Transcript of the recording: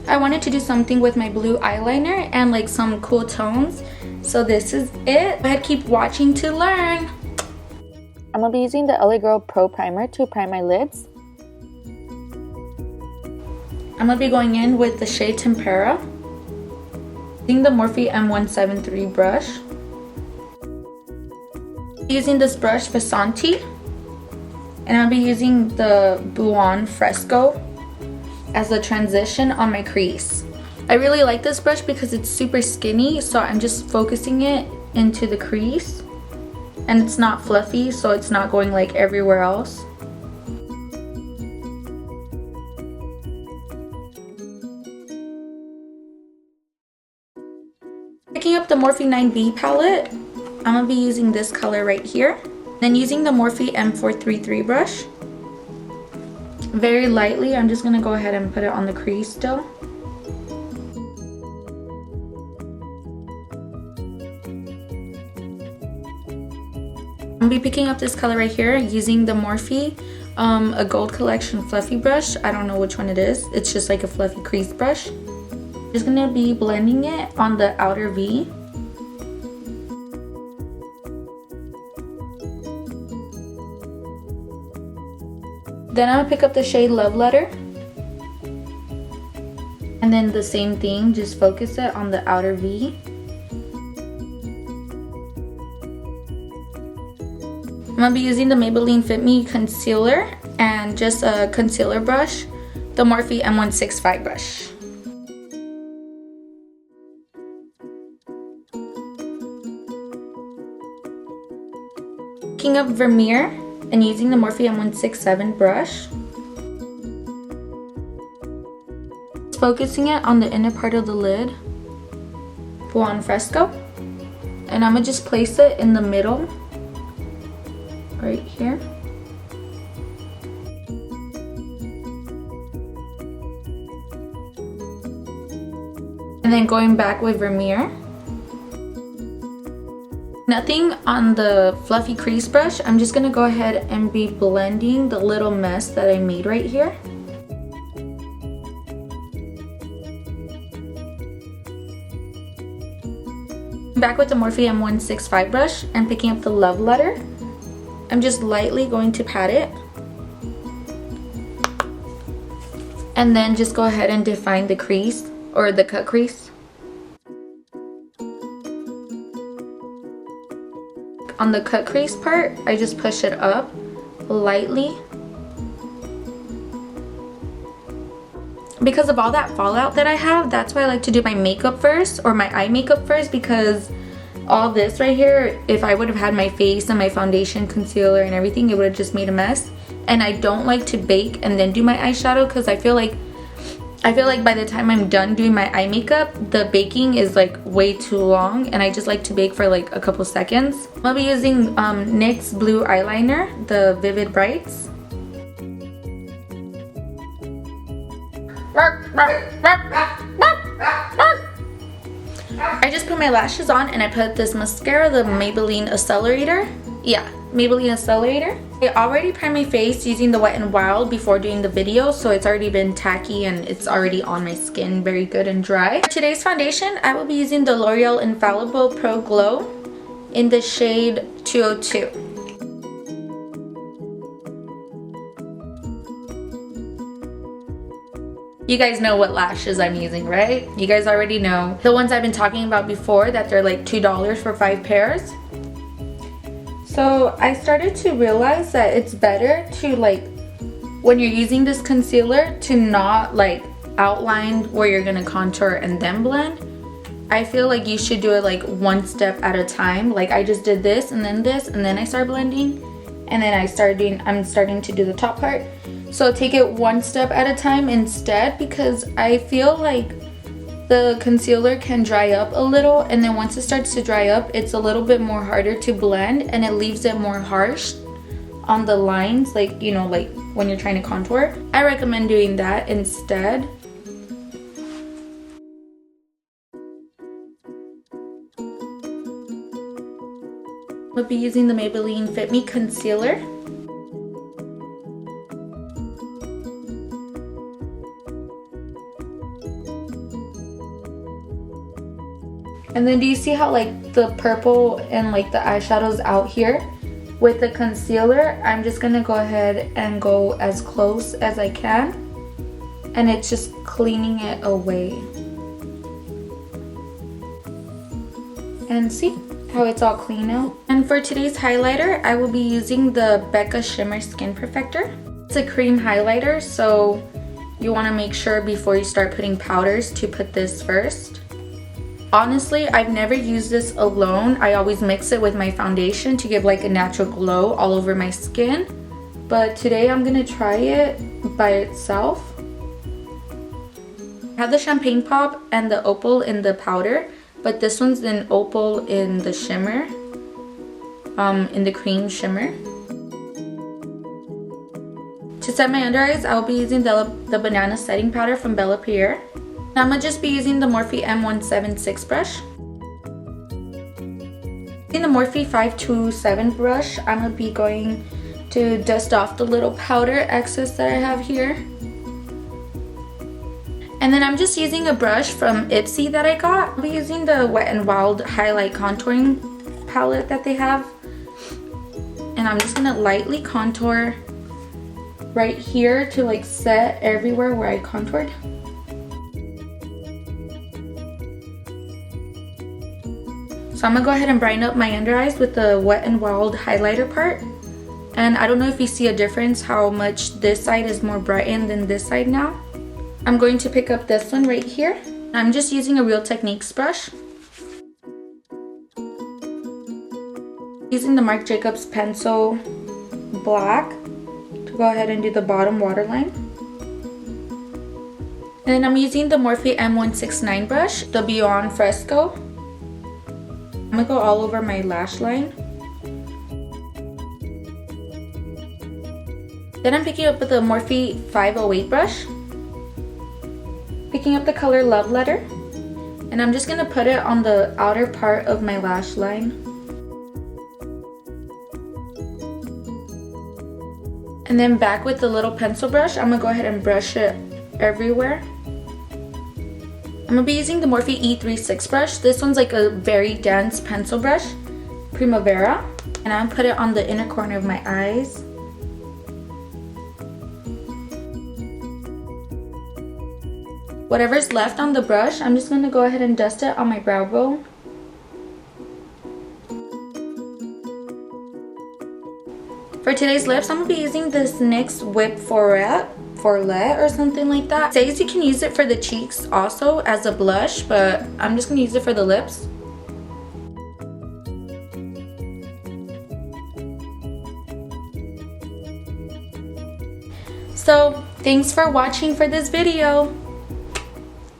I wanted to do something with my blue eyeliner and like some cool tones. So this is it. Go ahead, keep watching to learn. I'm going to be using the LA Girl Pro Primer to prime my lids. I'm going to be going in with the shade Tempera. Using the Morphe M173 brush. Using this brush Vasanti. And I'll be using the Buon Fresco as the transition on my crease. I really like this brush because it's super skinny, so I'm just focusing it into the crease. And it's not fluffy, so it's not going like everywhere else. Picking up the Morphe 9B palette, I'm going to be using this color right here. Then using the Morphe M433 brush. Very lightly, I'm just going to go ahead and put it on the crease still. I'm going to be picking up this color right here using the Morphe a Gold Collection fluffy brush. I don't know which one it is. It's just like a fluffy crease brush. I'm just going to be blending it on the outer V. Then I'm going to pick up the shade Love Letter. And then the same thing, just focus it on the outer V. I'm going to be using the Maybelline Fit Me concealer and just a concealer brush, the Morphe M165 brush. Picking up Vermeer and using the Morphe M167 brush. Just focusing it on the inner part of the lid, buon Fresco. And I'm going to just place it in the middle. Right here. And then going back with Vermeer. Nothing on the fluffy crease brush. I'm just gonna go ahead and be blending the little mess that I made right here. Back with the Morphe M165 brush and picking up the Love Letter. I'm just lightly going to pat it. And then just go ahead and define the crease or the cut crease. On the cut crease part, I just push it up lightly. Because of all that fallout that I have, that's why I like to do my makeup first, or my eye makeup first, because all this right here, if I would have had my face and my foundation, concealer and everything, it would have just made a mess. And I don't like to bake and then do my eyeshadow because I feel like by the time I'm done doing my eye makeup, the baking is like way too long, and I just like to bake for like a couple seconds. I'll be using NYX blue eyeliner, the Vivid Brights. I just put my lashes on and I put this mascara, the Maybelline Accelerator. Yeah, Maybelline Accelerator. I already primed my face using the Wet n Wild before doing the video, so it's already been tacky and it's already on my skin very good and dry. For today's foundation, I will be using the L'Oreal Infallible Pro Glow in the shade 202. You guys know what lashes I'm using, right? You guys already know. The ones I've been talking about before, that they're like $2 for 5 pairs. So I started to realize that it's better to, like, when you're using this concealer, to not like outline where you're gonna contour and then blend. I feel like you should do it like one step at a time. Like I just did this and then I start blending, and then I'm starting to do the top part. So take it one step at a time instead, because I feel like the concealer can dry up a little, and then once it starts to dry up, it's a little bit more harder to blend, and it leaves it more harsh on the lines, like, you know, like when you're trying to contour. I recommend doing that instead. I'll be using the Maybelline Fit Me concealer. And then do you see how like the purple and like the eyeshadow's out here? With the concealer, I'm just gonna go ahead and go as close as I can. And it's just cleaning it away. And see how it's all clean now? And for today's highlighter, I will be using the Becca Shimmer Skin Perfector. It's a cream highlighter, so you wanna make sure before you start putting powders to put this first. Honestly, I've never used this alone. I always mix it with my foundation to give like a natural glow all over my skin. But today I'm gonna try it by itself. I have the champagne pop and the opal in the powder, but this one's in opal in the shimmer, in the cream shimmer. To set my under eyes, I'll be using the banana setting powder from Bella Pierre. I'm gonna just be using the Morphe M176 brush. In the Morphe 527 brush, I'm gonna be going to dust off the little powder excess that I have here. And then I'm just using a brush from Ipsy that I got. I'll be using the Wet n Wild highlight contouring palette that they have. And I'm just gonna lightly contour right here to like set everywhere where I contoured. So I'm gonna go ahead and brighten up my under eyes with the Wet n Wild highlighter part. And I don't know if you see a difference how much this side is more brightened than this side now. I'm going to pick up this one right here. I'm just using a Real Techniques brush. Using the Marc Jacobs pencil black to go ahead and do the bottom waterline. And then I'm using the Morphe M169 brush, the Buon Fresco. I'm gonna go all over my lash line. Then I'm picking up with the Morphe 508 brush. Picking up the color Love Letter. And I'm just gonna put it on the outer part of my lash line. And then back with the little pencil brush, I'm gonna go ahead and brush it everywhere. I'm gonna be using the Morphe E36 brush. This one's like a very dense pencil brush, Primavera. And I'm gonna put it on the inner corner of my eyes. Whatever's left on the brush, I'm just gonna go ahead and dust it on my brow bone. For today's lips, I'm gonna be using this NYX Whip Fourette or something like that. It says you can use it for the cheeks also as a blush, but I'm just gonna use it for the lips. So thanks for watching for this video.